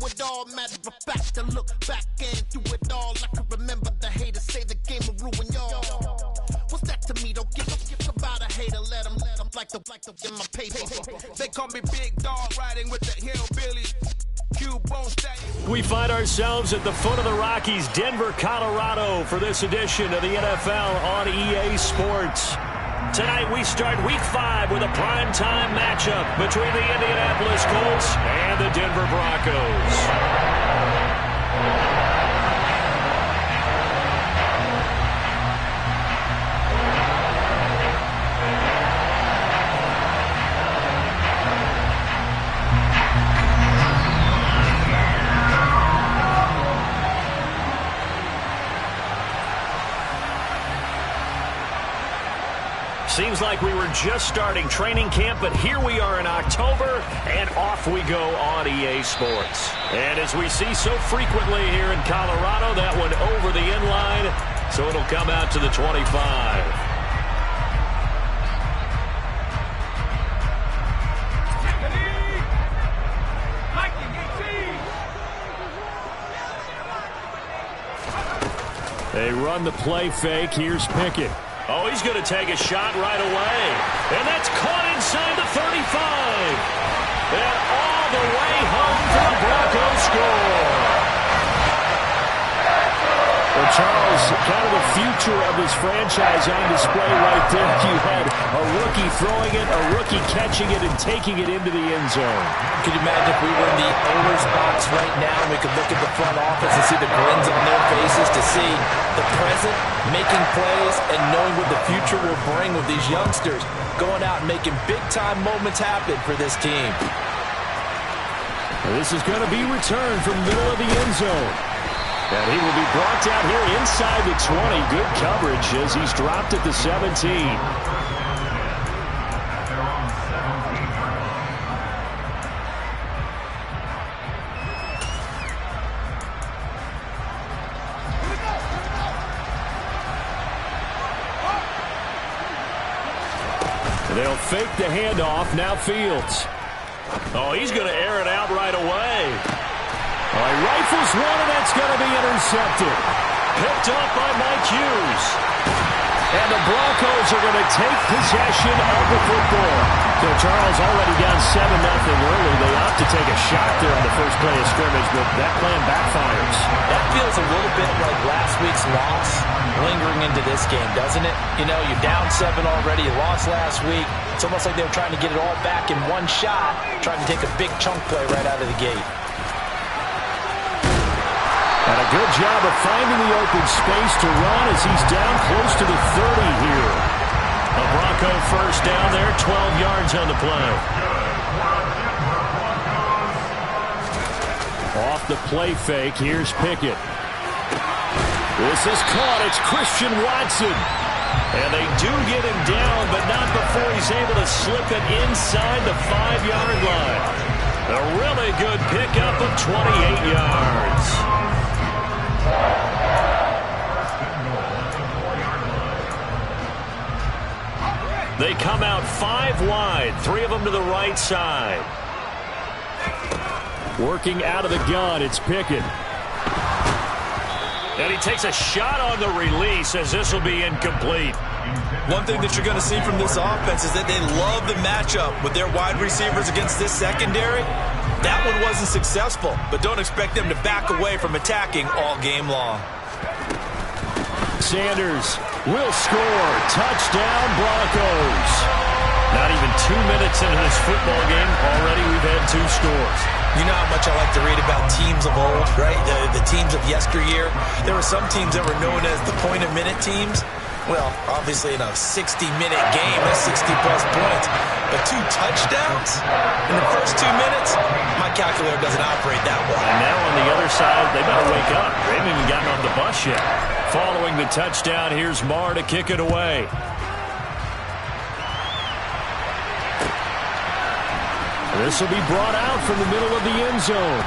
it all. Matter of fact, I look back and do it all. I can remember the haters say the game will ruin y'all. What's that to me? Don't give about a hater. Let them like the in my paper. They call me Big Dog, riding with the hillbillies. We find ourselves at the foot of the Rockies, Denver, Colorado, for this edition of the NFL on EA Sports. Tonight we start Week 5 with a primetime matchup between the Indianapolis Colts and the Denver Broncos. Seems like we were just starting training camp, but here we are in October, and off we go on EA Sports. And as we see so frequently here in Colorado, that one over the end line, so it'll come out to the 25. They run the play fake. Here's Pickett. Oh, he's going to take a shot right away. And that's caught inside the 35. And all the way home for the Broncos score. Well, Charles, kind of the future of this franchise on display right there. You had a rookie throwing it, a rookie catching it, and taking it into the end zone. Could you imagine if we were in the owner's box right now and we could look at the front office and see the grins on their faces, to see the present making plays and knowing what the future will bring with these youngsters going out and making big-time moments happen for this team. This is going to be returned from the middle of the end zone. And he will be brought down here inside the 20. Good coverage as he's dropped at the 17. They'll fake the handoff. Now Fields. Oh, he's going to air it out right away. He rifles one, and that's going to be intercepted. Picked up by Mike Hughes. And the Broncos are going to take possession of the football. So Charles already down 7-0 early. They opt to take a shot there on the first play of scrimmage, but that plan backfires. That feels a little bit like last week's loss lingering into this game, doesn't it? You know, you're down 7 already. You lost last week. It's almost like they were trying to get it all back in one shot, trying to take a big chunk play right out of the gate. And a good job of finding the open space to run as he's down close to the 30 here. A Bronco first down there, 12 yards on the play. Off the play fake, here's Pickett. This is caught, it's Christian Watson. And they do get him down, but not before he's able to slip it inside the 5-yard line. A really good pickup of 28 yards. They come out 5 wide, 3 of them to the right side. Working out of the gun, it's Pickett. And he takes a shot on the release as this will be incomplete. One thing that you're going to see from this offense is that they love the matchup with their wide receivers against this secondary. That one wasn't successful, but don't expect them to back away from attacking all game long. Sanders will score. Touchdown, Broncos. Not even 2 minutes into this football game, already we've had 2 scores. You know how much I like to read about teams of old, right? The teams of yesteryear. There were some teams that were known as the point-a-minute teams. Well, obviously in a 60-minute game, that's 60-plus points. But 2 touchdowns in the first 2 minutes? My calculator doesn't operate that well. And now on the other side, they better wake up. They haven't even gotten off the bus yet. Following the touchdown, here's Marr to kick it away. This will be brought out from the middle of the end zone.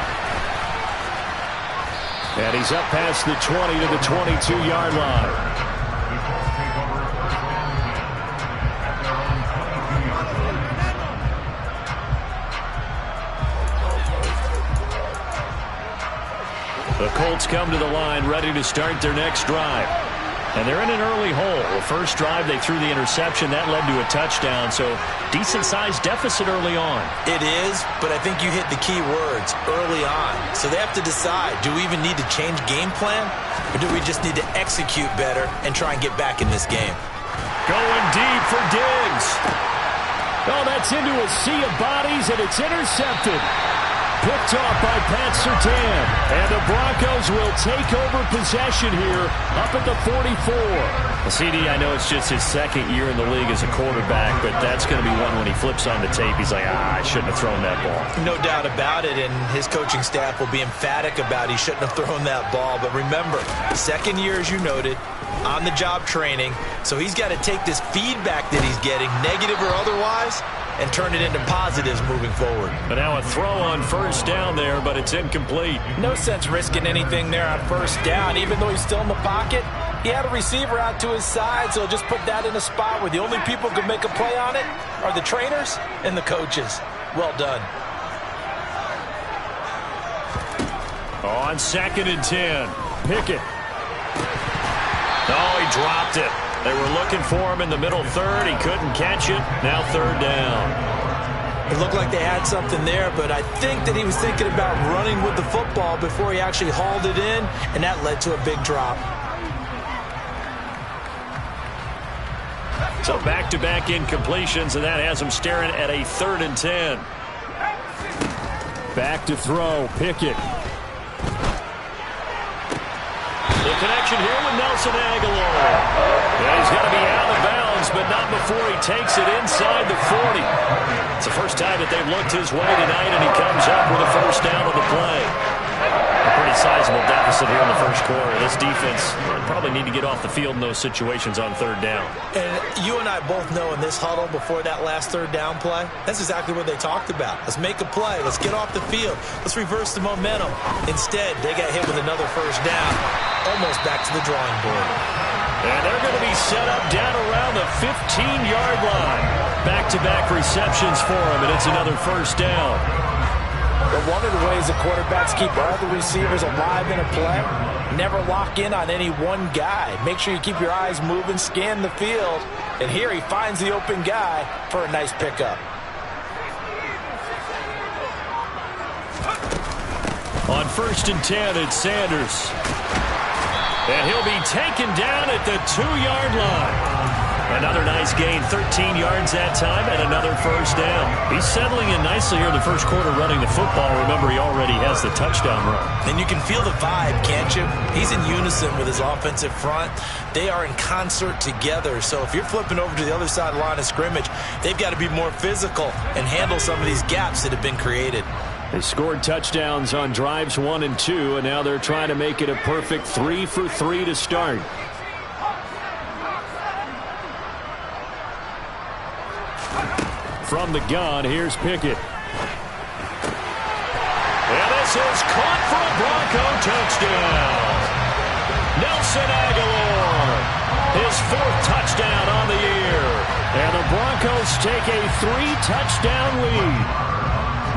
And he's up past the 20 to the 22-yard line. The Colts come to the line ready to start their next drive. And they're in an early hole. The first drive, they threw the interception. That led to a touchdown, so decent-sized deficit early on. It is, but I think you hit the key words, early on. So they have to decide, do we even need to change game plan, or do we just need to execute better and try and get back in this game? Going deep for Diggs. Oh, that's into a sea of bodies, and it's intercepted. Picked off by Pat Surtain. And the Broncos will take over possession here up at the 44. Well, CD, I know it's just his second year in the league as a quarterback, but that's going to be one when he flips on the tape. He's like, I shouldn't have thrown that ball. No doubt about it, and his coaching staff will be emphatic about he shouldn't have thrown that ball. But remember, second year, as you noted, on-the-job training, so he's got to take this feedback that he's getting, negative or otherwise, and turn it into positives moving forward. But now a throw on first down there, but it's incomplete. No sense risking anything there on first down. Even though he's still in the pocket, he had a receiver out to his side, so just put that in a spot where the only people who can make a play on it are the trainers and the coaches. Well done. On 2nd and 10, Pickett. Oh, he dropped it. They were looking for him in the middle third. He couldn't catch it. Now 3rd down. It looked like they had something there, but I think that he was thinking about running with the football before he actually hauled it in, and that led to a big drop. So back-to-back incompletions, and that has him staring at a 3rd and 10. Back to throw, Pickett. The connection here with Nelson Aguilar. Yeah, he's got to be out of bounds, but not before he takes it inside the 40. It's the first time that they've looked his way tonight, and he comes up with a first down on the play. A pretty sizable deficit here in the first quarter. This defense probably need to get off the field in those situations on 3rd down. And you and I both know in this huddle before that last 3rd down play, that's exactly what they talked about. Let's make a play. Let's get off the field. Let's reverse the momentum. Instead, they got hit with another first down, almost back to the drawing board. And they're going to be set up down around the 15-yard line. Back-to-back receptions for him, and it's another first down. But one of the ways the quarterbacks keep all the receivers alive in a play, never lock in on any one guy. Make sure you keep your eyes moving, scan the field. And here he finds the open guy for a nice pickup. On 1st and 10, it's Sanders. And he'll be taken down at the 2-yard line. Another nice gain, 13 yards that time, and another first down. He's settling in nicely here in the first quarter running the football. Remember, he already has the touchdown run. And you can feel the vibe, can't you? He's in unison with his offensive front. They are in concert together. So if you're flipping over to the other side of the line of scrimmage, they've got to be more physical and handle some of these gaps that have been created. They scored touchdowns on drives 1 and 2, and now they're trying to make it a perfect 3 for 3 to start. From the gun, here's Pickett. And this is caught for a Bronco touchdown. Nelson Aguilar, his 4th touchdown on the year. And the Broncos take a 3-touchdown lead.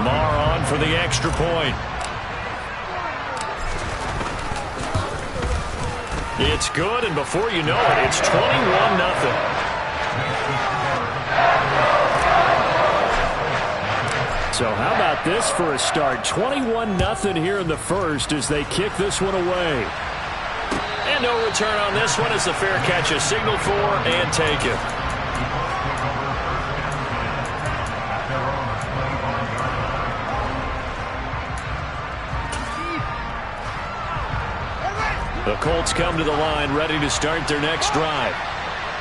Marr on for the extra point. It's good, and before you know it, it's 21-0. So how about this for a start? 21-0 here in the first as they kick this one away. And no return on this one as the fair catch is signaled for and taken. The Colts come to the line ready to start their next drive.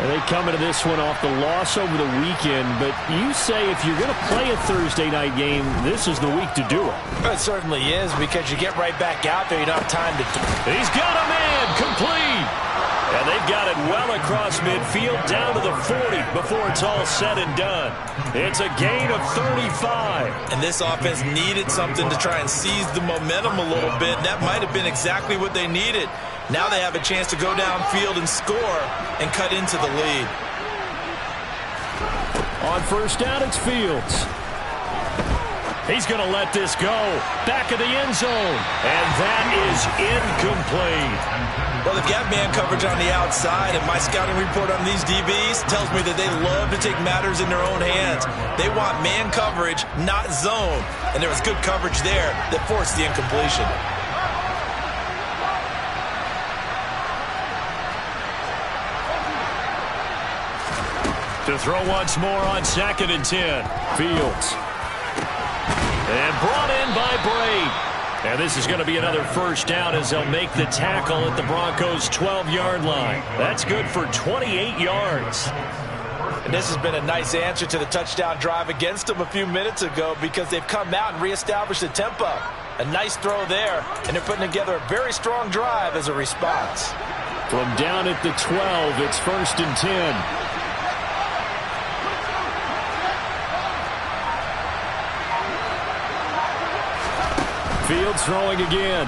And they come into this one off the loss over the weekend, but you say if you're going to play a Thursday night game, this is the week to do it. It certainly is, because you get right back out there. You don't have time to... He's got a man complete. And they've got it well across midfield down to the 40 before it's all said and done. It's a gain of 35. And this offense needed something to try and seize the momentum a little bit. That might have been exactly what they needed. Now they have a chance to go downfield and score and cut into the lead. On first down, it's Fields. He's going to let this go. Back of the end zone. And that is incomplete. Well, they've got man coverage on the outside, and my scouting report on these DBs tells me that they love to take matters in their own hands. They want man coverage, not zone. And there was good coverage there that forced the incompletion. To throw once more on 2nd and 10. Fields. And brought in by Brady. And this is going to be another first down as they'll make the tackle at the Broncos' 12-yard line. That's good for 28 yards. And this has been a nice answer to the touchdown drive against them a few minutes ago because they've come out and reestablished the tempo. A nice throw there, and they're putting together a very strong drive as a response. From down at the 12, it's 1st and 10. Fields throwing again.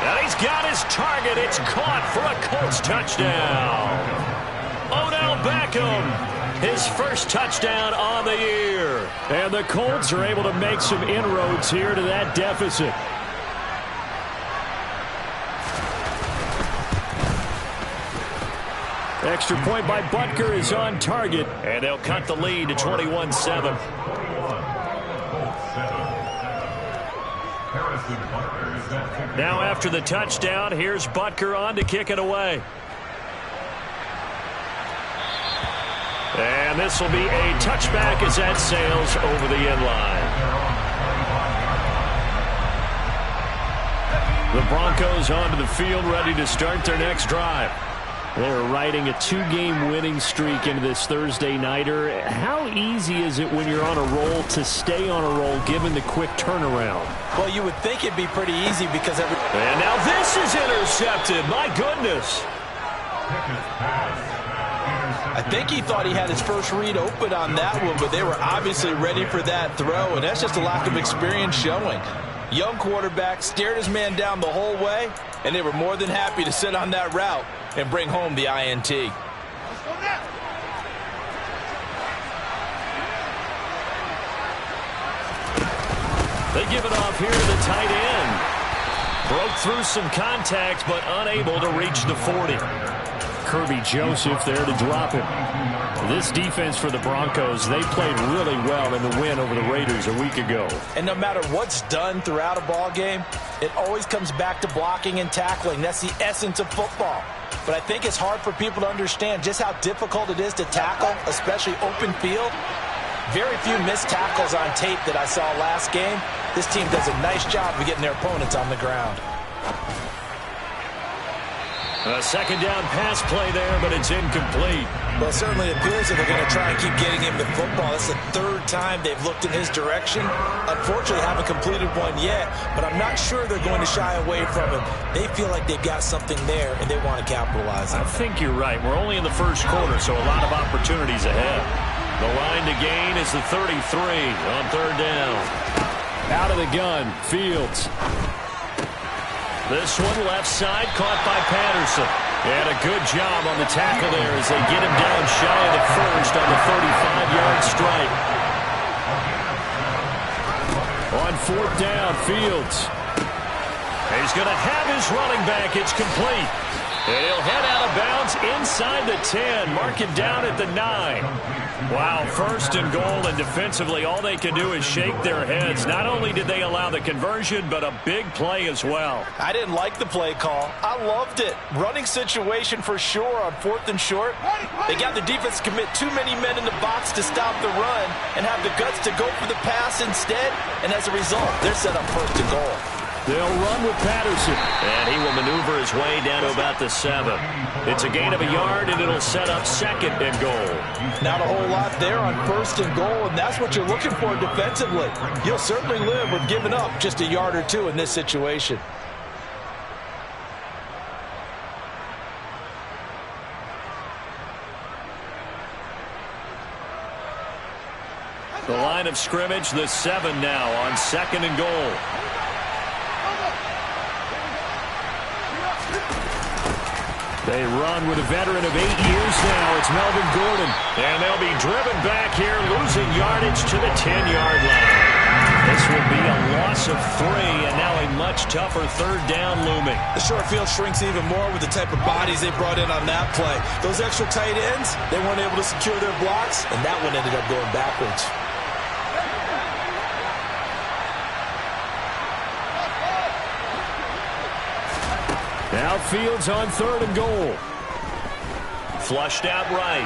And he's got his target. It's caught for a Colts touchdown. Odell Beckham, his first touchdown on the year. And the Colts are able to make some inroads here to that deficit. Extra point by Butker is on target. And they'll cut the lead to 21-7. Now after the touchdown, here's Butker on to kick it away. And this will be a touchback as that sails over the end line. The Broncos onto the field ready to start their next drive. They're riding a 2-game winning streak into this Thursday nighter. How easy is it when you're on a roll to stay on a roll given the quick turnaround? Well, you would think it'd be pretty easy because And now this is intercepted. My goodness. I think he thought he had his first read open on that one, but they were obviously ready for that throw, and that's just a lack of experience showing. Young quarterback stared his man down the whole way, and they were more than happy to sit on that route and bring home the INT. They give it off here to the tight end. Broke through some contact, but unable to reach the 40. Kirby Joseph there to drop him. This defense for the Broncos, they played really well in the win over the Raiders a week ago. And no matter what's done throughout a ball game, it always comes back to blocking and tackling. That's the essence of football. But I think it's hard for people to understand just how difficult it is to tackle, especially open field. Very few missed tackles on tape that I saw last game. This team does a nice job of getting their opponents on the ground. A second down pass play there, but it's incomplete. Well, it certainly appears that they're going to try and keep getting him the football. That's the 3rd time they've looked in his direction. Unfortunately, haven't completed one yet, but I'm not sure they're going to shy away from him. They feel like they've got something there, and they want to capitalize on it. I think you're right. We're only in the first quarter, so a lot of opportunities ahead. The line to gain is the 33 on 3rd down. Out of the gun, Fields. This one left side caught by Patterson. And a good job on the tackle there as they get him down shy of the first on the 35-yard strike. On 4th down, Fields. He's going to have his running back. It's complete. And he'll head out of bounds inside the 10. Mark him down at the 9. Wow, 1st and goal, and defensively all they can do is shake their heads. Not only did they allow the conversion, but a big play as well. I didn't like the play call. I loved it. Running situation for sure on 4th and short. They got the defense to commit too many men in the box to stop the run and have the guts to go for the pass instead. And as a result, they're set up 1st and goal. They'll run with Patterson. And he will maneuver his way down to about the 7. It's a gain of a yard, and it'll set up 2nd and goal. Not a whole lot there on 1st and goal, and that's what you're looking for defensively. You'll certainly live with giving up just a yard or two in this situation. The line of scrimmage, the 7 now on 2nd and goal. They run with a veteran of 8 years now. It's Melvin Gordon. And they'll be driven back here, losing yardage to the 10-yard line. This will be a loss of 3, and now a much tougher third down looming. The short field shrinks even more with the type of bodies they brought in on that play. Those extra tight ends, they weren't able to secure their blocks, and that one ended up going backwards. Now Fields on 3rd and goal. Flushed out right.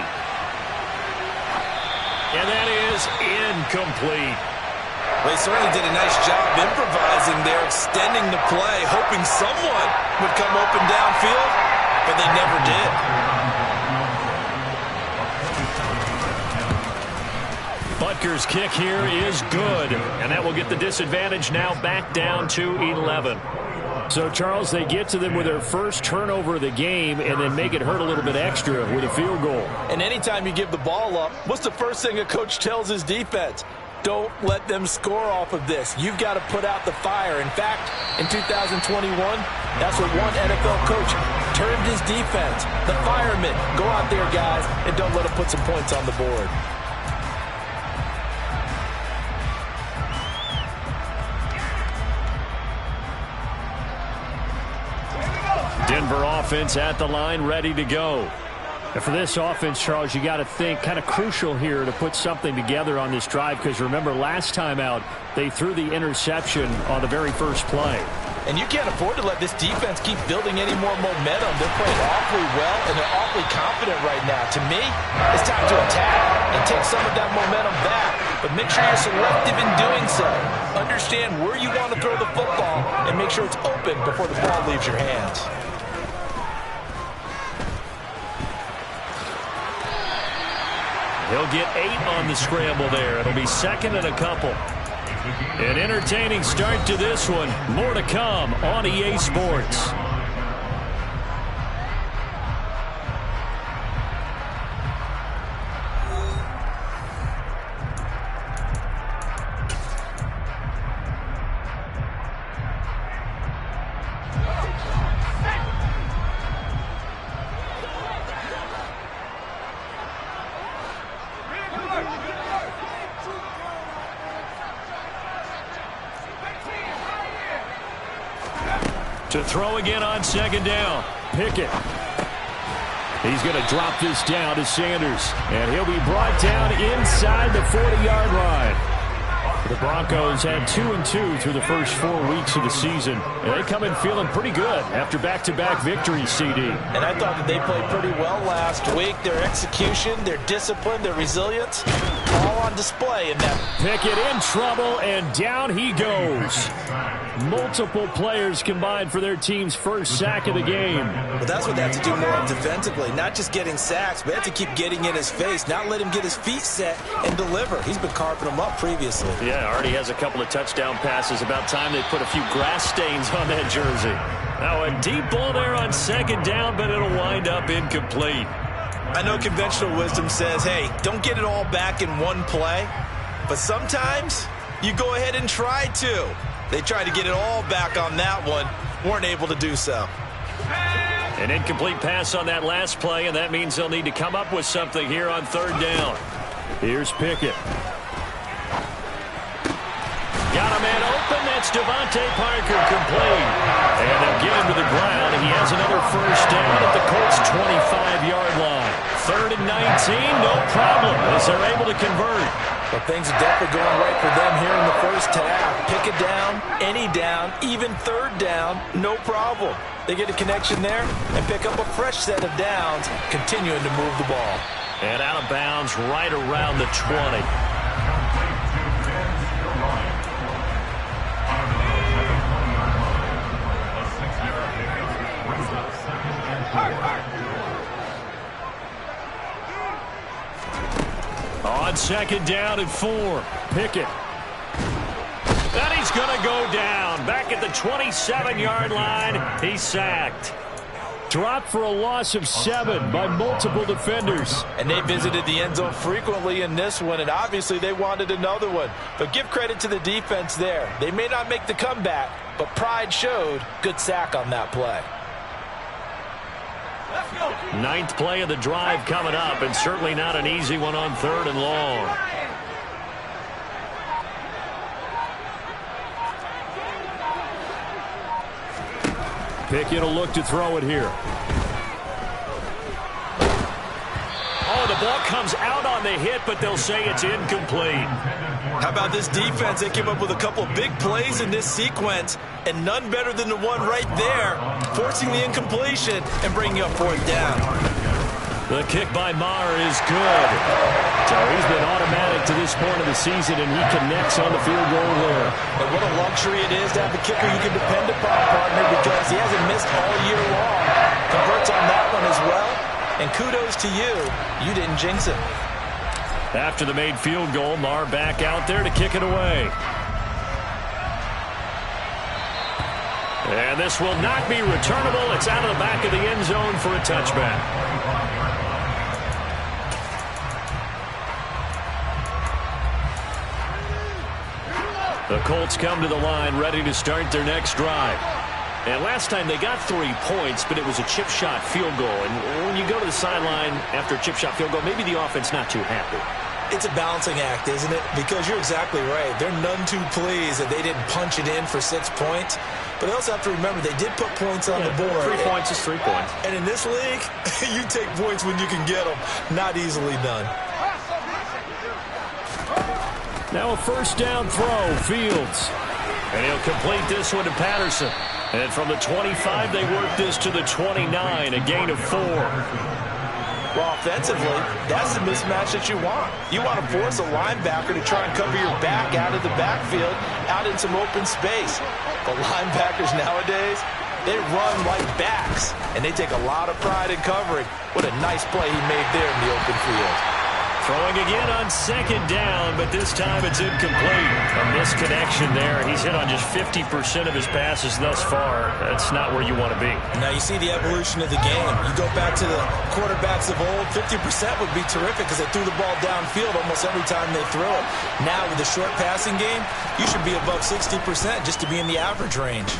And that is incomplete. Well, he certainly did a nice job improvising there, extending the play, hoping someone would come open downfield, but they never did. Butker's kick here is good, and that will get the disadvantage now back down to 11. So, Charles, they get to them with their first turnover of the game and then make it hurt a little bit extra with a field goal. And anytime you give the ball up, what's the first thing a coach tells his defense? Don't let them score off of this. You've got to put out the fire. In fact, in 2021, that's what one NFL coach termed his defense. The firemen. Go out there, guys, and don't let them put some points on the board. Denver offense at the line, ready to go. And for this offense, Charles, you got to think kind of crucial here to put something together on this drive, because remember last time out they threw the interception on the very first play. And you can't afford to let this defense keep building any more momentum. They're playing awfully well, and they're awfully confident right now. To me, it's time to attack and take some of that momentum back. But make sure you're selective in doing so. Understand where you want to throw the football and make sure it's open before the ball leaves your hands. He'll get 8 on the scramble there. It'll be 2nd and a couple. An entertaining start to this one. More to come on EA Sports. To throw again on 2nd down. Pickett. He's going to drop this down to Sanders. And he'll be brought down inside the 40-yard line. The Broncos had 2-2 through the first 4 weeks of the season. And they come in feeling pretty good after back-to-back victories, CD. And I thought that they played pretty well last week. Their execution, their discipline, their resilience, all on display in that. Pickett in trouble, and down he goes. Multiple players combined for their team's first sack of the game. But that's what they have to do more of defensively. Not just getting sacks, but they have to keep getting in his face, not let him get his feet set and deliver. He's been carving them up previously. Yeah, already has a couple of touchdown passes. About time they put a few grass stains on that jersey. Now a deep ball there on 2nd down, but it'll wind up incomplete. I know conventional wisdom says, hey, don't get it all back in one play. But sometimes you go ahead and try to. They tried to get it all back on that one. Weren't able to do so. An incomplete pass on that last play, and that means they'll need to come up with something here on 3rd down. Here's Pickett. Got a man open. That's Devontae Parker complete. And they'll get him to the ground. He has another first down at the Colts' 25-yard line. 3rd and 19, no problem, as they're able to convert. But things are definitely going right for them here in the first half. Pick it down, any down, even 3rd down, no problem. They get a connection there and pick up a fresh set of downs, continuing to move the ball. And out of bounds right around the 20. On 2nd down and 4, Pickett. And he's going to go down. Back at the 27-yard line, he's sacked. Dropped for a loss of 7 by multiple defenders. And they visited the end zone frequently in this one, and obviously they wanted another one. But give credit to the defense there. They may not make the comeback, but pride showed. Good sack on that play. Ninth play of the drive coming up, and certainly not an easy one on 3rd and long. Pickett will look to throw it here. Oh, the ball comes out on the hit, but they'll say it's incomplete. How about this defense? They came up with a couple of big plays in this sequence, and none better than the one right there, forcing the incompletion and bringing up 4th down. The kick by Maher is good. So he's been automatic to this point of the season, and he connects on the field goal there. And what a luxury it is to have a kicker you can depend upon, partner, because he hasn't missed all year long. Converts on that one as well. And kudos to you. You didn't jinx him. After the made field goal, Maher back out there to kick it away. And this will not be returnable. It's out of the back of the end zone for a touchback. The Colts come to the line ready to start their next drive. And last time they got 3 points, but it was a chip shot field goal. And when you go to the sideline after a chip shot field goal, maybe the offense not too happy. It's a balancing act, isn't it? Because you're exactly right. They're none too pleased that they didn't punch it in for 6 points. But they also have to remember they did put points on the board. 3 points is 3 points. And in this league, you take points when you can get them. Not easily done. Now a first down throw, Fields. And he'll complete this one to Patterson. And from the 25, they work this to the 29, a gain of 4. Well, offensively, that's the mismatch that you want. You want to force a linebacker to try and cover your back out of the backfield, out in some open space. The linebackers nowadays, they run like backs, and they take a lot of pride in covering. What a nice play he made there in the open field. Throwing again on 2nd down, but this time it's incomplete. A misconnection there. He's hit on just 50% of his passes thus far. That's not where you want to be. Now you see the evolution of the game. You go back to the quarterbacks of old, 50% would be terrific because they threw the ball downfield almost every time they threw it. Now with the short passing game, you should be above 60% just to be in the average range.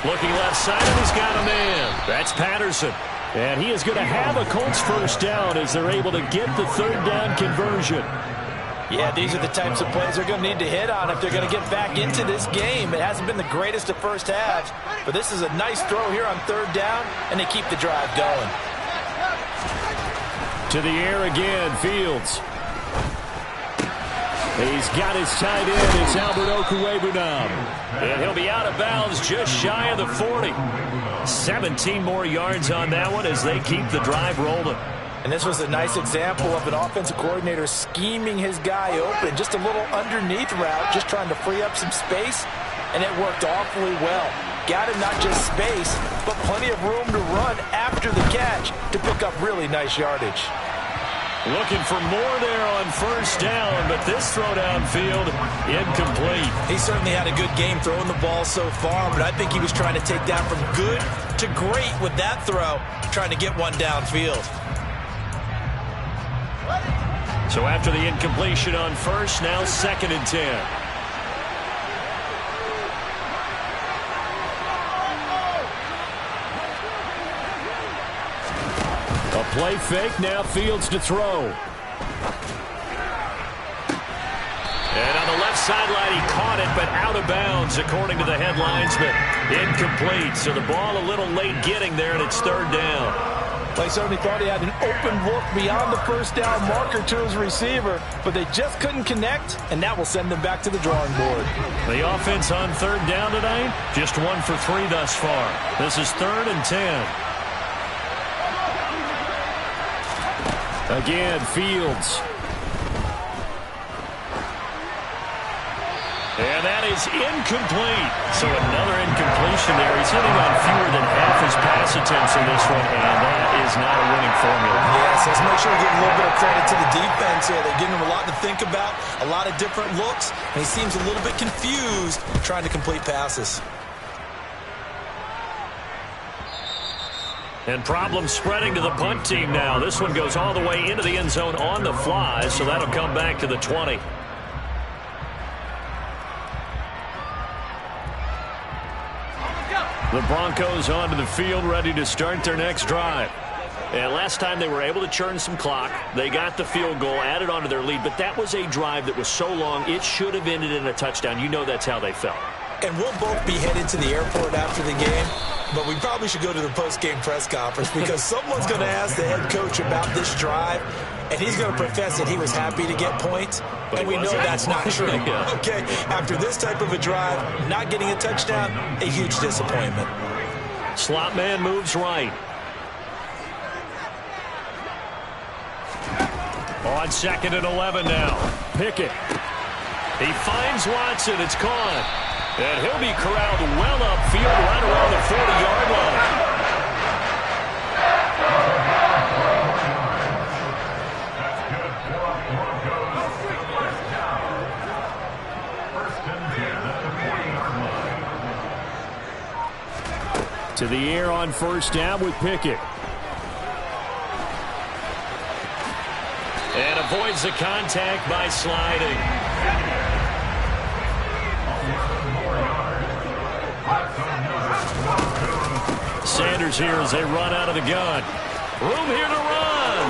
Looking left side, and he's got a man. That's Patterson. And he is going to have a Colts first down as they're able to get the 3rd down conversion. Yeah, these are the types of plays they're going to need to hit on if they're going to get back into this game. It hasn't been the greatest of first halves, but this is a nice throw here on 3rd down, and they keep the drive going. To the air again, Fields. He's got his tight end. It's Albert Okwuegbunam. And he'll be out of bounds just shy of the 40. 17 more yards on that one as they keep the drive rolling. And this was a nice example of an offensive coordinator scheming his guy open. Just a little underneath route, just trying to free up some space, and it worked awfully well. Got him not just space, but plenty of room to run after the catch to pick up really nice yardage. Looking for more there on first down, but this throw downfield, incomplete. He certainly had a good game throwing the ball so far, but I think he was trying to take that from good to great with that throw, trying to get one downfield. So after the incompletion on first, now 2nd and 10. A play fake, now Fields to throw. And on the left sideline, he caught it, but out of bounds, according to the head linesman. Incomplete, so the ball a little late getting there, and it's 3rd down. They certainly thought he had an open look beyond the first down marker to his receiver, but they just couldn't connect, and that will send them back to the drawing board. The offense on 3rd down tonight, just 1 for 3 thus far. This is 3rd and 10. Again, Fields. And that is incomplete. So another incompletion there. He's hitting on fewer than half his pass attempts in this one, and that is not a winning formula. Yes, let's make sure we give a little bit of credit to the defense here. They're giving him a lot to think about, a lot of different looks, and he seems a little bit confused trying to complete passes. And problems spreading to the punt team now. This one goes all the way into the end zone on the fly, so that'll come back to the 20. The Broncos onto the field, ready to start their next drive. And last time they were able to churn some clock. They got the field goal, added onto their lead, but that was a drive that was so long, it should have ended in a touchdown. You know that's how they felt. And we'll both be headed to the airport after the game, but we probably should go to the post-game press conference because someone's going to ask the head coach about this drive, and he's going to profess that he was happy to get points, and we know that's not true. Yeah. Okay, after this type of a drive, not getting a touchdown, a huge disappointment. Slot man moves right. On 2nd and 11 now. Pickett. He finds Watson. It's caught. And he'll be corralled well upfield right around the 40-yard line. To the air on 1st down with Pickett. And avoids the contact by sliding. Sanders here as they run out of the gun. Room here to run.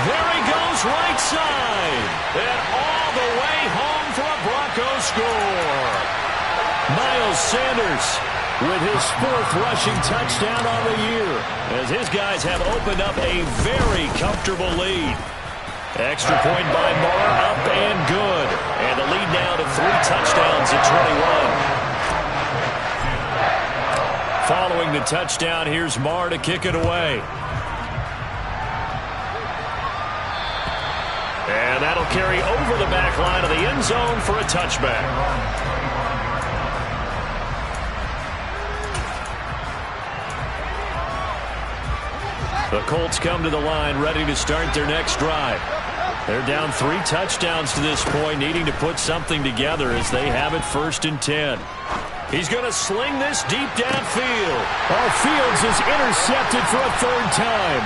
There he goes, right side. And all the way home for a Broncos score. Miles Sanders with his 4th rushing touchdown on the year, as his guys have opened up a very comfortable lead. Extra point by Marr, up and good. And the lead now to 3 touchdowns at 21. Following the touchdown, here's Marr to kick it away. And that'll carry over the back line of the end zone for a touchback. The Colts come to the line, ready to start their next drive. They're down 3 touchdowns to this point, needing to put something together as they have it 1st and 10. He's going to sling this deep downfield. Fields is intercepted for a 3rd time.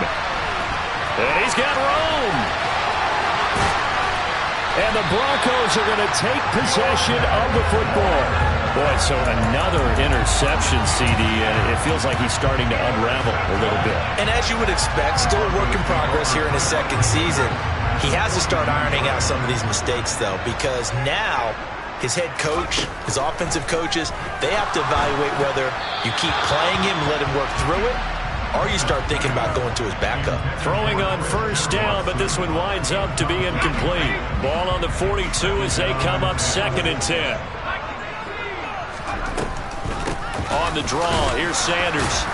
And he's got room. And the Broncos are going to take possession of the football. Boy, so another interception, CD, and it feels like he's starting to unravel a little bit. And as you would expect, still a work in progress here in his 2nd season. He has to start ironing out some of these mistakes, though, because now his head coach, his offensive coaches, they have to evaluate whether you keep playing him and let him work through it, or you start thinking about going to his backup. Throwing on 1st down, but this one winds up to be incomplete. Ball on the 42 as they come up 2nd and 10. On the draw, here's Sanders.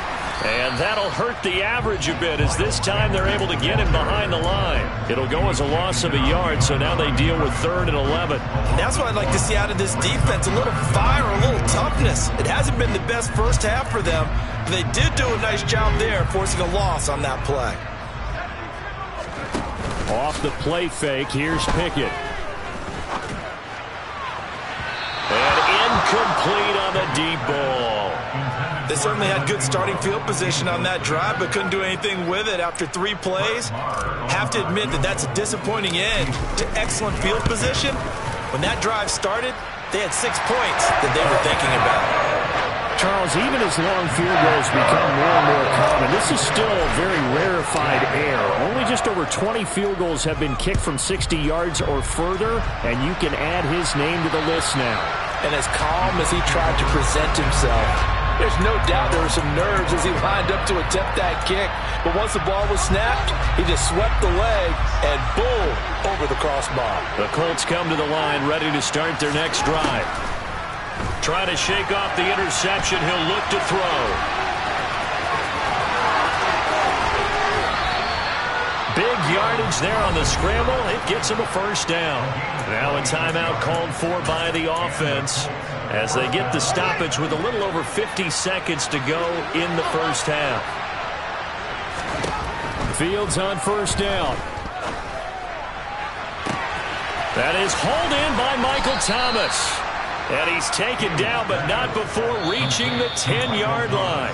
And that'll hurt the average a bit as this time they're able to get him behind the line. It'll go as a loss of a yard, so now they deal with 3rd and 11. And that's what I'd like to see out of this defense, a little fire, a little toughness. It hasn't been the best first half for them, but they did do a nice job there, forcing a loss on that play. Off the play fake, here's Pickett. And incomplete on the deep ball. They certainly had good starting field position on that drive, but couldn't do anything with it after 3 plays. Have to admit that that's a disappointing end to excellent field position. When that drive started, they had 6 points that they were thinking about. Charles, even as long field goals become more and more common, this is still a very rarefied air. Only just over 20 field goals have been kicked from 60 yards or further, and you can add his name to the list now. And as calm as he tried to present himself, there's no doubt there were some nerves as he lined up to attempt that kick. But once the ball was snapped, he just swept the leg and boom, over the crossbar. The Colts come to the line, ready to start their next drive. Try to shake off the interception. He'll look to throw. Big yardage there on the scramble. It gets him a 1st down. Now a timeout called for by the offense as they get the stoppage with a little over 50 seconds to go in the 1st half. Fields on 1st down. That is hauled in by Michael Thomas. And he's taken down, but not before reaching the 10-yard line.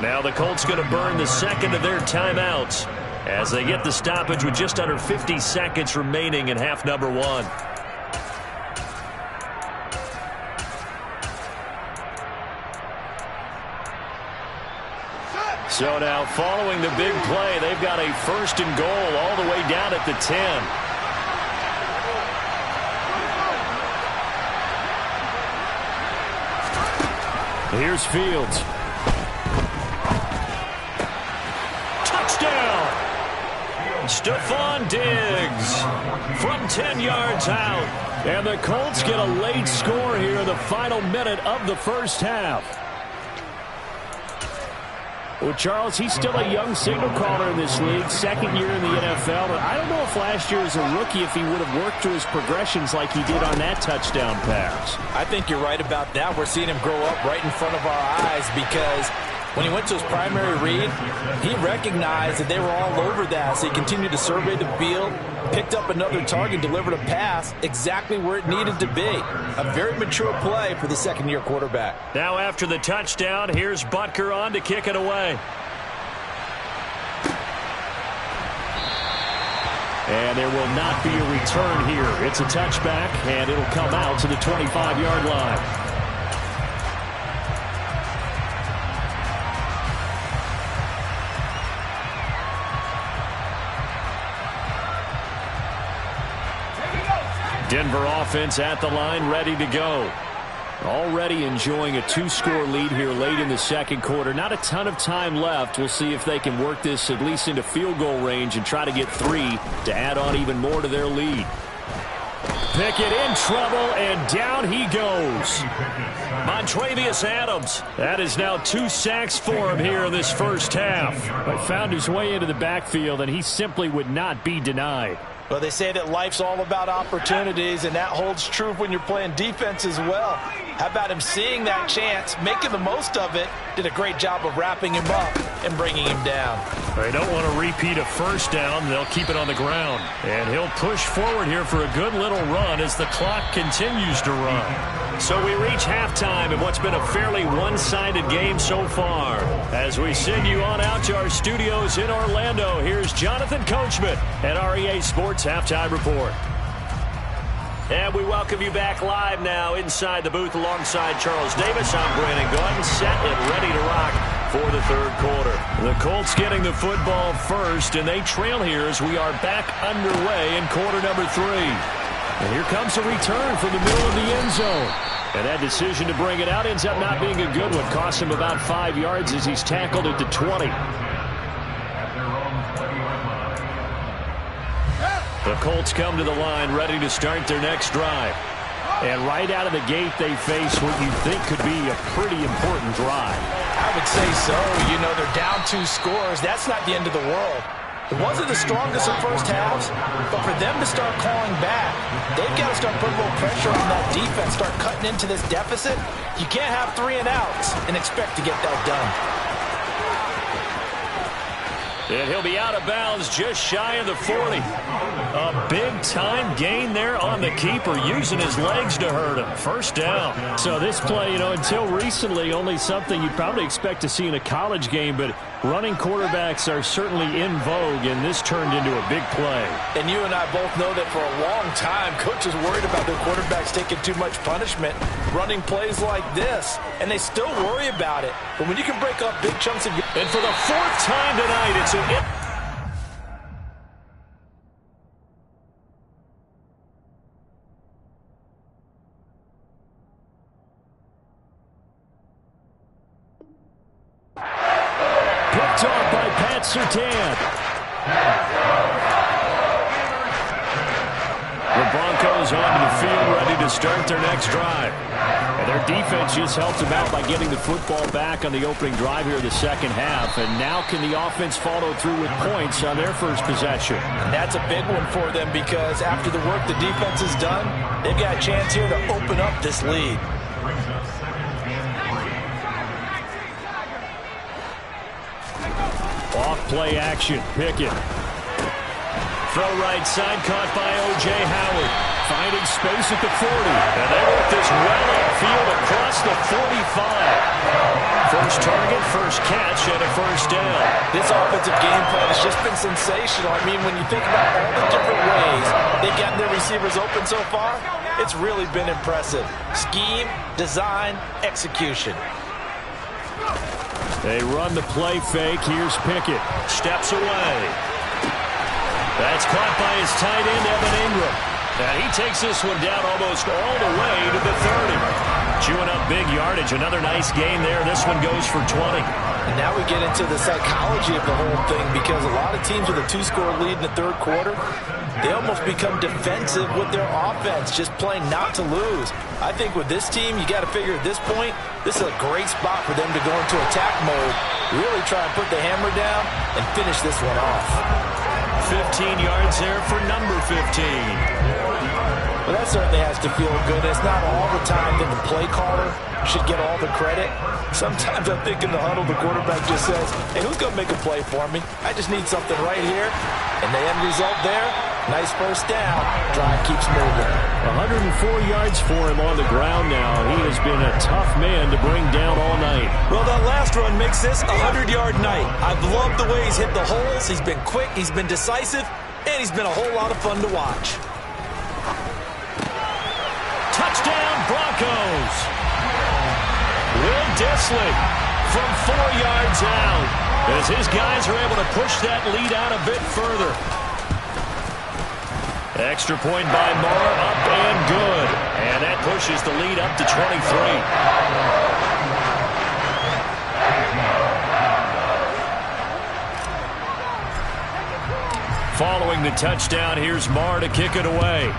Now the Colts going to burn the 2nd of their timeouts as they get the stoppage with just under 50 seconds remaining in half number 1. So now following the big play, they've got a 1st and goal all the way down at the 10. Here's Fields. Touchdown! Stephon Diggs from 10 yards out. And the Colts get a late score here in the final minute of the first half. Well, Charles, he's still a young signal caller in this league, 2nd year in the NFL. But I don't know if last year as a rookie, if he would have worked through his progressions like he did on that touchdown pass. I think you're right about that. We're seeing him grow up right in front of our eyes because when he went to his primary read, he recognized that they were all over that. So he continued to survey the field, picked up another target, delivered a pass exactly where it needed to be. A very mature play for the 2nd-year quarterback. Now after the touchdown, here's Butker on to kick it away. And there will not be a return here. It's a touchback, and it'll come out to the 25-yard line. Denver offense at the line, ready to go. Already enjoying a 2-score lead here late in the 2nd quarter. Not a ton of time left. We'll see if they can work this at least into field goal range and try to get 3 to add on even more to their lead. Pickett in trouble, and down he goes. Montravius Adams. That is now 2 sacks for him here in this first half. But found his way into the backfield, and he simply would not be denied. Well, they say that life's all about opportunities, and that holds true when you're playing defense as well. How about him seeing that chance, making the most of it, did a great job of wrapping him up and bringing him down. They don't want to repeat a first down. They'll keep it on the ground. And he'll push forward here for a good little run as the clock continues to run. So we reach halftime in what's been a fairly one-sided game so far. As we send you on out to our studios in Orlando, here's Jonathan Coachman at REA Sports Halftime Report. And we welcome you back live now inside the booth alongside Charles Davis. I'm Brandon Gordon, set and ready to rock for the 3rd quarter. The Colts getting the football first, and they trail here as we are back underway in quarter number 3. And here comes a return from the middle of the end zone. And that decision to bring it out ends up not being a good one. Cost him about 5 yards as he's tackled at the 20. The Colts come to the line ready to start their next drive. And right out of the gate, they face what you think could be a pretty important drive. I would say so. You know, they're down 2 scores. That's not the end of the world. It wasn't the strongest of first halves, but for them to start calling back, they've got to start putting a little pressure on that defense, start cutting into this deficit. You can't have 3 and outs and expect to get that done. And he'll be out of bounds just shy of the 40. A big-time gain there on the keeper, using his legs to hurt him. First down. So this play, until recently, only something you probably expect to see in a college game, but running quarterbacks are certainly in vogue, and this turned into a big play. And you and I both know that for a long time, coaches worried about their quarterbacks taking too much punishment, running plays like this, and they still worry about it. But when you can break up big chunks of... And for the 4th time tonight, it's an... Picked off by Pat Surtain. The Broncos onto the field ready to start their next drive. And their defense just helped them out by getting the football back on the opening drive here in the 2nd half. And now can the offense follow through with points on their first possession? That's a big one for them because after the work the defense has done, they've got a chance here to open up this lead. Off play action, Pickett. Throw right side, caught by O.J. Howard. Finding space at the 40. And they work this well upfield across the 45. First target, first catch, and a first down. This offensive game plan has just been sensational. I mean, when you think about all the different ways they've gotten their receivers open so far, it's really been impressive. Scheme, design, execution. They run the play fake. Here's Pickett. Steps away. That's caught by his tight end, Evan Ingram. And he takes this one down almost all the way to the 30. Chewing up big yardage. Another nice gain there. This one goes for 20. And now we get into the psychology of the whole thing, because a lot of teams with a 2-score lead in the third quarter, they almost become defensive with their offense, just playing not to lose. I think with this team, you got to figure at this point, this is a great spot for them to go into attack mode, really try and put the hammer down and finish this one off. 15 yards there for number 15. Well, that certainly has to feel good. It's not all the time that the play caller should get all the credit. Sometimes I think in the huddle, the quarterback just says, hey, who's going to make a play for me? I just need something right here. And the end result there, nice first down. Drive keeps moving. 104 yards for him on the ground now. He has been a tough man to bring down all night. Well, that last run makes this a 100-yard night. I've loved the way he's hit the holes. He's been quick, he's been decisive, and he's been a whole lot of fun to watch. Touchdown, Broncos. Will Dissly from 4 yards out as his guys are able to push that lead out a bit further. Extra point by Moore, up and good. And that pushes the lead up to 23. Following the touchdown, here's Moore to kick it away.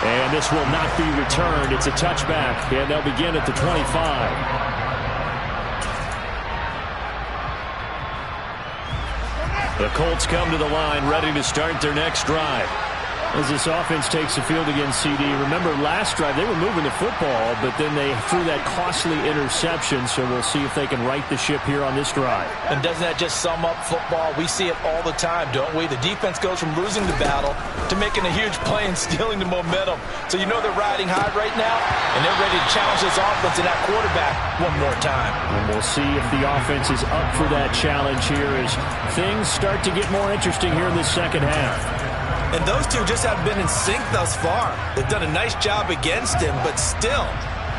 And this will not be returned. It's a touchback, and they'll begin at the 25. The Colts come to the line, ready to start their next drive. As this offense takes the field against CD, remember last drive they were moving the football, but then they threw that costly interception, so we'll see if they can right the ship here on this drive. And doesn't that just sum up football? We see it all the time, don't we? The defense goes from losing the battle to making a huge play and stealing the momentum. So you know they're riding high right now, and they're ready to challenge this offense and that quarterback one more time. And we'll see if the offense is up for that challenge here as things start to get more interesting here in the second half. And those two just haven't been in sync thus far. They've done a nice job against him, but still,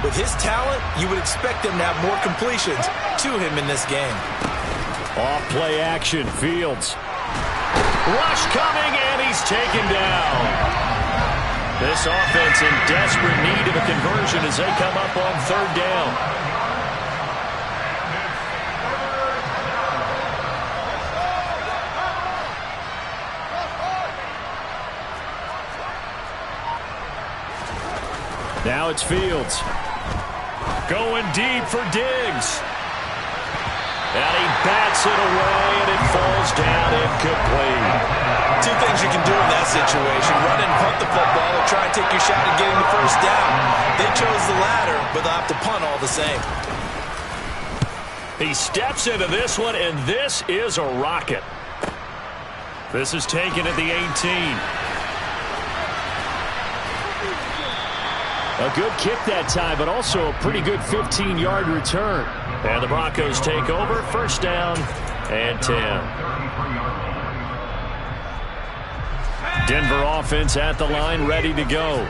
with his talent, you would expect them to have more completions to him in this game. Off play action, Fields. Rush coming, and he's taken down. This offense in desperate need of a conversion as they come up on third down. Now it's Fields. Going deep for Diggs. And he bats it away, and it falls down incomplete. Two things you can do in that situation. Run and punt the football or try and take your shot at getting the first down. They chose the latter, but they'll have to punt all the same. He steps into this one, and this is a rocket. This is taken at the 18. A good kick that time, but also a pretty good 15-yard return. And the Broncos take over, first down and 10. Denver offense at the line, ready to go.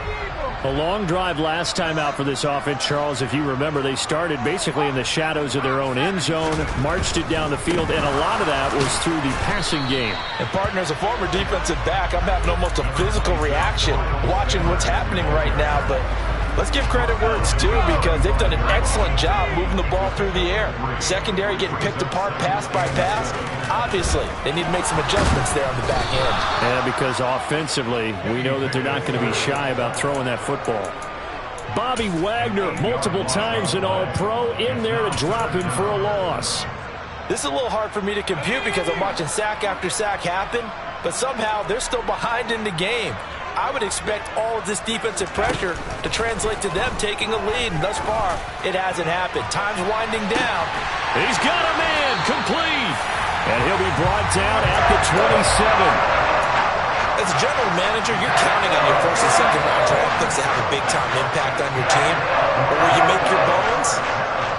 A long drive last time out for this offense, Charles. If you remember, they started basically in the shadows of their own end zone, marched it down the field, and a lot of that was through the passing game. And partner, as a former defensive back, I'm having almost a physical reaction watching what's happening right now, but let's give credit where it's due because they've done an excellent job moving the ball through the air. Secondary getting picked apart pass by pass. Obviously, they need to make some adjustments there on the back end. Yeah, because offensively, we know that they're not going to be shy about throwing that football. Bobby Wagner, multiple times an All-Pro, in there to drop him for a loss. This is a little hard for me to compute because I'm watching sack after sack happen, but somehow they're still behind in the game. I would expect all of this defensive pressure to translate to them taking a lead, and thus far, it hasn't happened. Time's winding down. He's got a man, complete. And he'll be brought down at the 27. As a general manager, you're counting on your first and second round draft picks to have a big-time impact on your team. But where you make your bones,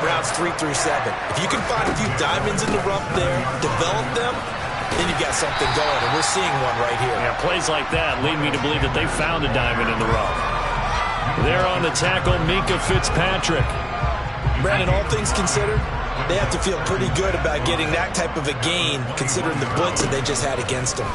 rounds 3 through 7. If you can find a few diamonds in the rough there, develop them, then you've got something going, and we're seeing one right here. Yeah, plays like that lead me to believe that they found a diamond in the rough. There on the tackle, Minkah Fitzpatrick. Brandon, all things considered, they have to feel pretty good about getting that type of a gain, considering the blitz that they just had against them.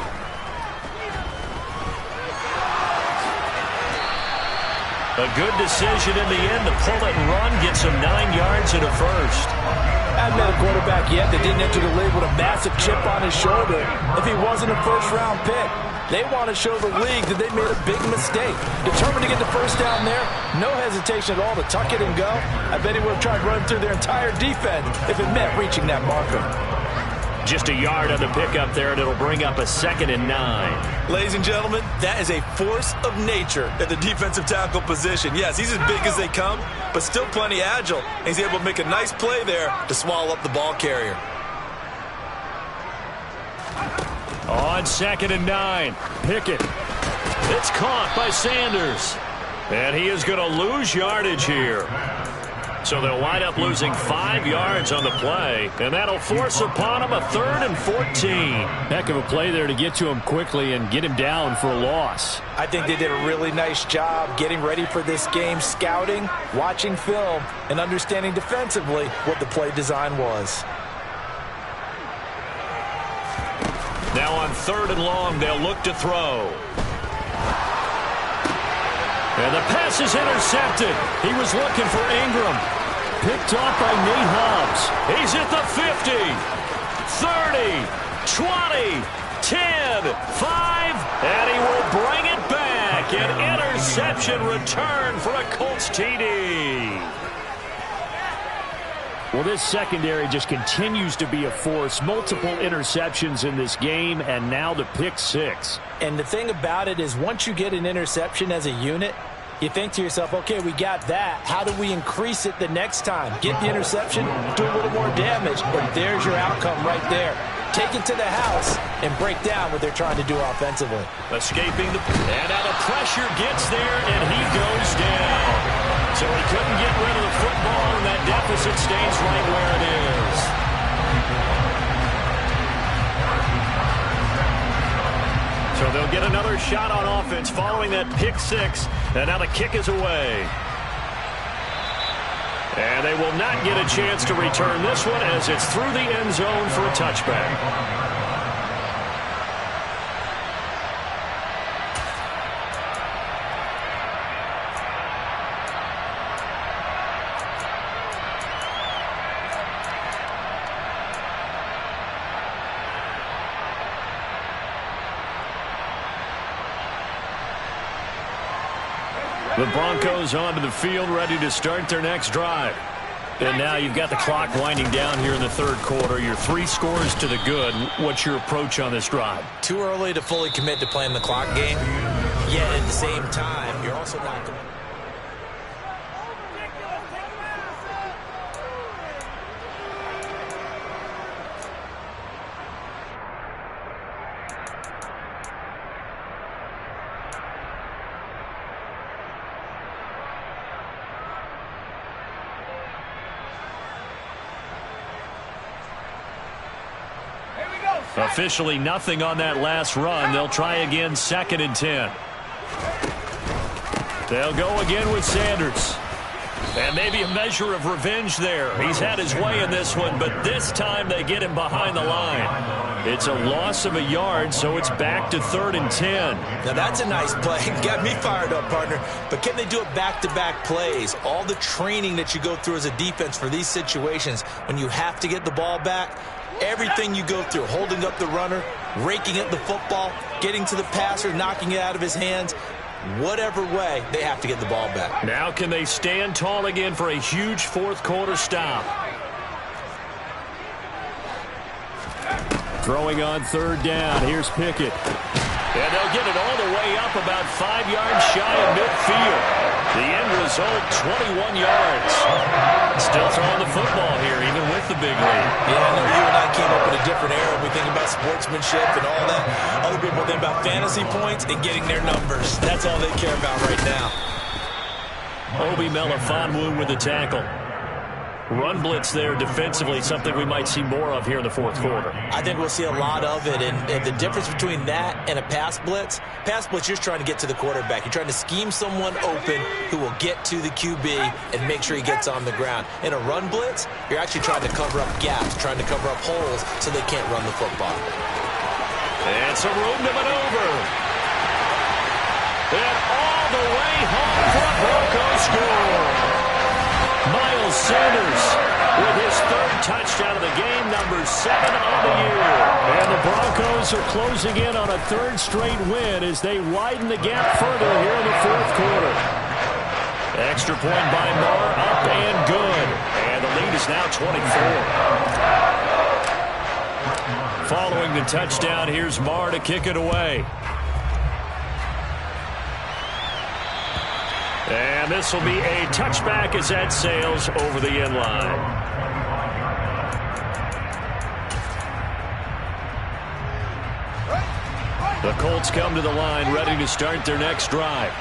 A good decision in the end to pull it and run, get some 9 yards and a first. I haven't met a quarterback yet that didn't enter the league with a massive chip on his shoulder if he wasn't a first-round pick. They want to show the league that they made a big mistake. Determined to get the first down there, no hesitation at all to tuck it and go. I bet he would have tried running through their entire defense if it meant reaching that marker. Just a yard on the pickup there, and it'll bring up a 2nd and 9. Ladies and gentlemen, that is a force of nature at the defensive tackle position. Yes, he's as big as they come, but still plenty agile. And he's able to make a nice play there to swallow up the ball carrier. On 2nd and 9, Pickett. It's caught by Sanders. And he is going to lose yardage here. So they'll wind up losing 5 yards on the play, and that'll force upon him a 3rd and 14. Heck of a play there to get to him quickly and get him down for a loss. I think they did a really nice job getting ready for this game, scouting, watching film, and understanding defensively what the play design was. Now on 3rd and long, they'll look to throw. And the pass is intercepted. He was looking for Ingram. Picked off by Nate Hobbs. He's at the 50, 30, 20, 10, 5, and he will bring it back. An interception return for a Colts TD. Well, this secondary just continues to be a force. Multiple interceptions in this game, and now the pick 6. And the thing about it is once you get an interception as a unit, you think to yourself, okay, we got that. How do we increase it the next time? Get the interception, do a little more damage, and there's your outcome right there. Take it to the house and break down what they're trying to do offensively. Escaping and now the pressure gets there, and he goes down. So he couldn't get rid of the football, and that deficit stays right where it is. So they'll get another shot on offense following that pick 6, and now the kick is away. And they will not get a chance to return this one as it's through the end zone for a touchback. The Broncos onto the field, ready to start their next drive. And now you've got the clock winding down here in the 3rd quarter. You're 3 scores to the good. What's your approach on this drive? Too early to fully commit to playing the clock game. Yet at the same time, you're also not going to... Officially nothing on that last run. They'll try again, 2nd and 10. They'll go again with Sanders. And maybe a measure of revenge there. He's had his way in this one, but this time they get him behind the line. It's a loss of a yard, so it's back to 3rd and 10. Now that's a nice play. Got me fired up, partner. But can they do it back-to-back plays? All the training that you go through as a defense for these situations, when you have to get the ball back, everything you go through, holding up the runner, raking at the football, getting to the passer, knocking it out of his hands, whatever way, they have to get the ball back. Now can they stand tall again for a huge 4th quarter stop? Throwing on 3rd down. Here's Pickett. And they'll get it all the way up about 5 yards shy of midfield. The end result, 21 yards. Still throwing the football here, even with the big lead. Yeah, I know you and I came up in a different era. We think about sportsmanship and all that. Other people think about fantasy points and getting their numbers. That's all they care about right now. Obi Melifonwu with the tackle. run blitz there defensively, something we might see more of here in the fourth quarter. I think we'll see a lot of it, and the difference between that and a pass blitz, you're just trying to get to the quarterback. You're trying to scheme someone open who will get to the QB and make sure he gets on the ground. In a run blitz, you're actually trying to cover up gaps, trying to cover up holes so they can't run the football. And some room to maneuver. And all the way home for a Broncos score. Miles Sanders with his third touchdown of the game, number 7 on the year. And the Broncos are closing in on a third straight win as they widen the gap further here in the fourth quarter. Extra point by Marr, up and good. And the lead is now 24. Following the touchdown, here's Marr to kick it away. And this will be a touchback as that sails over the end line. The Colts come to the line ready to start their next drive.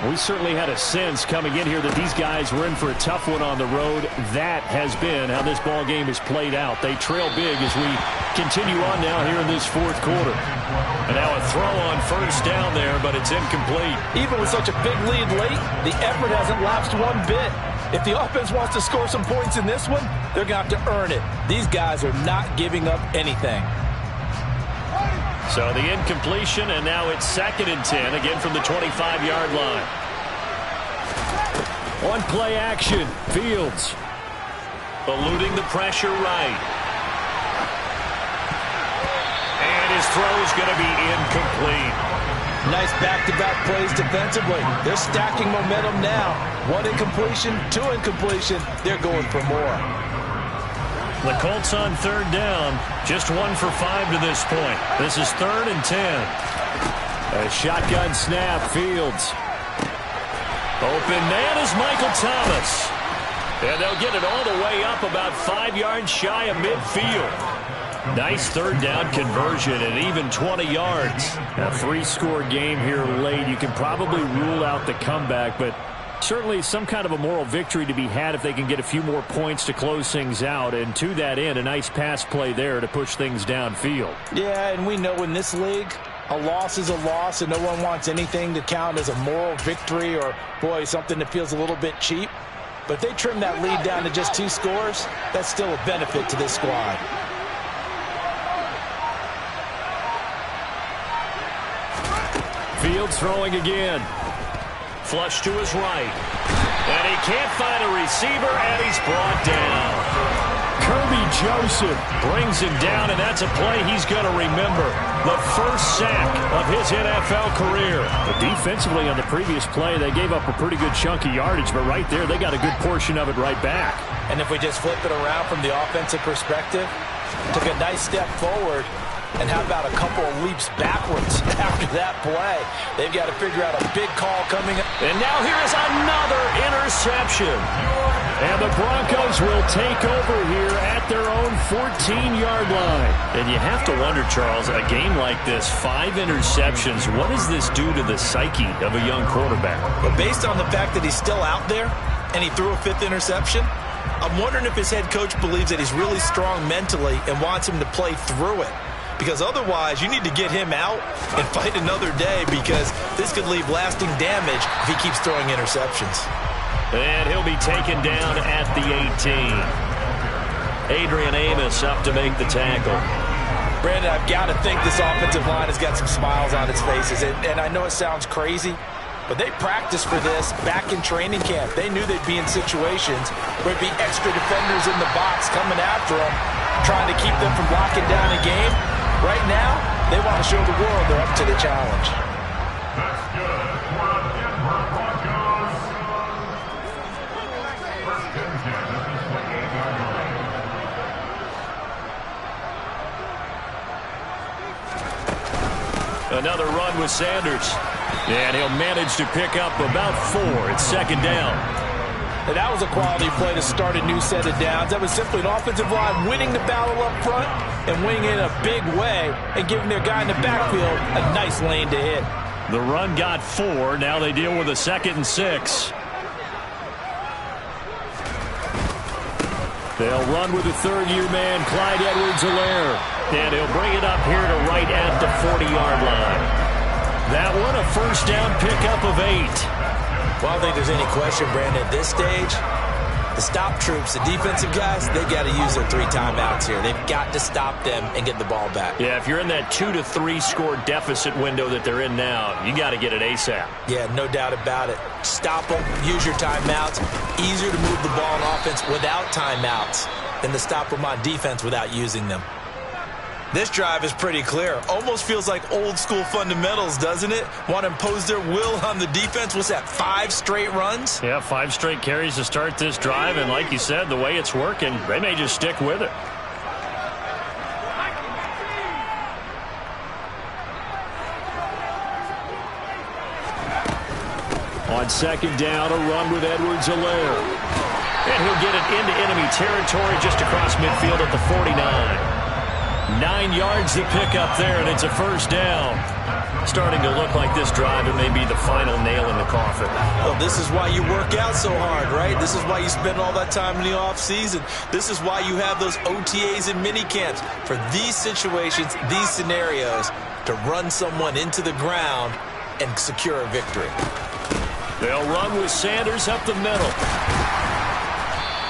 We certainly had a sense coming in here that these guys were in for a tough one on the road. That has been how this ball game is played out. They trail big as we continue on now here in this fourth quarter. And now a throw on first down there, but it's incomplete. Even with such a big lead late, the effort hasn't lapsed one bit. If the offense wants to score some points in this one, they're going to have to earn it. These guys are not giving up anything. So the incompletion, and now it's 2nd and 10, again from the 25-yard line. On play action, Fields eluding the pressure right. And his throw is going to be incomplete. Nice back-to-back plays defensively. They're stacking momentum now. 1 incompletion, 2 incompletion. They're going for more. The Colts on 3rd down, just 1 for 5 to this point. This is 3rd and 10. A shotgun snap, Fields. Open man is Michael Thomas. And they'll get it all the way up about 5 yards shy of midfield. Nice 3rd down conversion and even 20 yards. A 3-score game here late. You can probably rule out the comeback, but certainly some kind of a moral victory to be had if they can get a few more points to close things out. And to that end, a nice pass play there to push things downfield. Yeah, and we know in this league, a loss is a loss, and no one wants anything to count as a moral victory or, boy, something that feels a little bit cheap. But if they trim that lead down to just 2 scores, that's still a benefit to this squad. Fields throwing again. Flush to his right. And he can't find a receiver, and he's brought down. Kirby Joseph brings him down, and that's a play he's going to remember. The first sack of his NFL career. But defensively on the previous play, they gave up a pretty good chunk of yardage, but right there, they got a good portion of it right back. And if we just flip it around from the offensive perspective, took a nice step forward, and how about a couple of leaps backwards after that play? They've got to figure out a big call coming up. And now here is another interception. And the Broncos will take over here at their own 14-yard line. And you have to wonder, Charles, a game like this, 5 interceptions, what does this do to the psyche of a young quarterback? But based on the fact that he's still out there and he threw a 5th interception, I'm wondering if his head coach believes that he's really strong mentally and wants him to play through it. Because otherwise, you need to get him out and fight another day, because this could leave lasting damage if he keeps throwing interceptions. And he'll be taken down at the 18. Adrian Amos up to make the tackle. Brandon, I've got to think this offensive line has got some smiles on its faces. And I know it sounds crazy, but they practiced for this back in training camp. They knew they'd be in situations where there'd be extra defenders in the box coming after them, trying to keep them from locking down a game. Right now, they want to show the world they're up to the challenge. Another run with Sanders. And he'll manage to pick up about 4. It's 2nd down. And that was a quality play to start a new set of downs. That was simply an offensive line winning the battle up front and winning in a big way and giving their guy in the backfield a nice lane to hit. The run got 4. Now they deal with a 2nd and 6. They'll run with the third-year man, Clyde Edwards-Helaire. And he'll bring it up here to right at the 40-yard line. That one, a first down pickup of 8. Well, I don't think there's any question, Brandon, at this stage, the stop troops, the defensive guys, they got to use their 3 timeouts here. They've got to stop them and get the ball back. Yeah, if you're in that 2 to 3 score deficit window that they're in now, you got to get it ASAP. Yeah, no doubt about it. Stop them, use your timeouts. Easier to move the ball on offense without timeouts than to stop them on defense without using them. This drive is pretty clear. Almost feels like old school fundamentals, doesn't it? Want to impose their will on the defense. What's that, 5 straight runs? Yeah, 5 straight carries to start this drive. And like you said, the way it's working, they may just stick with it. On second down, a run with Edwards-Helaire. And he'll get it into enemy territory just across midfield at the 49. 9 yards to pick up there, and it's a first down. Starting to look like this drive, it may be the final nail in the coffin. Well, this is why you work out so hard, right? This is why you spend all that time in the offseason. This is why you have those OTAs and mini camps. For these situations, these scenarios, to run someone into the ground and secure a victory. They'll run with Sanders up the middle.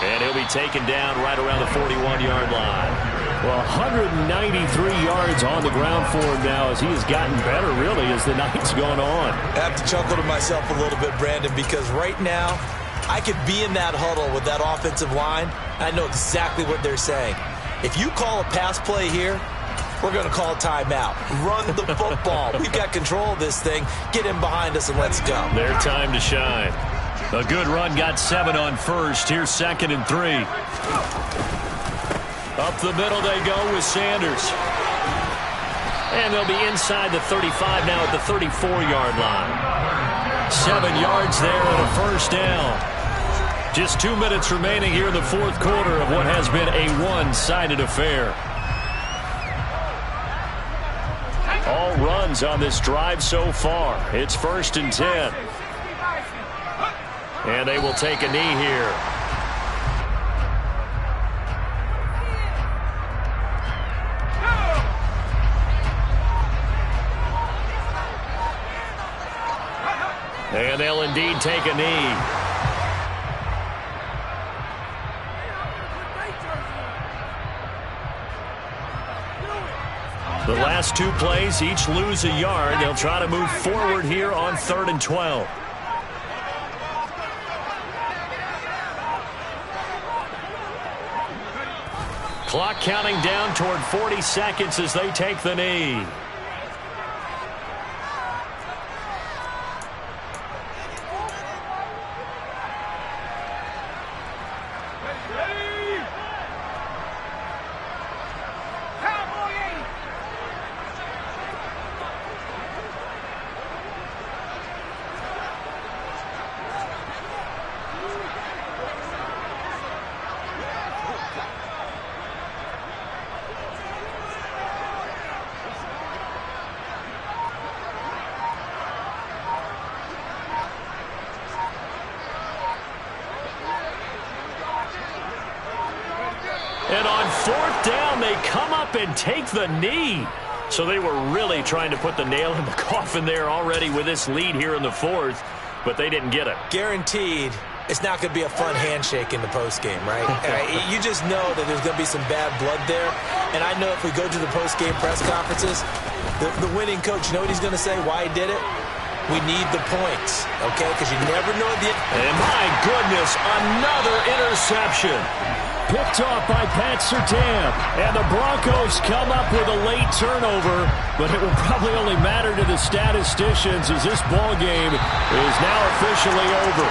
And he'll be taken down right around the 41-yard line. Well, 193 yards on the ground for him now as he has gotten better, really, as the night's gone on. I have to chuckle to myself a little bit, Brandon, because right now I could be in that huddle with that offensive line. I know exactly what they're saying. If you call a pass play here, we're going to call a timeout. Run the football. We've got control of this thing. Get in behind us and let's go. Their time to shine. A good run got 7 on first. Here's 2nd and 3. Up the middle they go with Sanders. And they'll be inside the 35 now at the 34-yard line. 7 yards there and a first down. Just 2 minutes remaining here in the fourth quarter of what has been a one-sided affair. All runs on this drive so far. It's 1st and 10. And they will take a knee here. And they'll indeed take a knee. The last 2 plays, each lose a yard. They'll try to move forward here on 3rd and 12. Clock counting down toward 40 seconds as they take the knee. And on 4th down, they come up and take the knee. So they were really trying to put the nail in the coffin there already with this lead here in the 4th, but they didn't get it. Guaranteed it's not going to be a fun handshake in the postgame, right? You just know that there's going to be some bad blood there. And I know if we go to the postgame press conferences, the winning coach, you know what he's going to say, why he did it? We need the points, okay? Because you never know the... And my goodness, another interception. Picked off by Pat Surtain. And the Broncos come up with a late turnover, but it will probably only matter to the statisticians as this ball game is now officially over.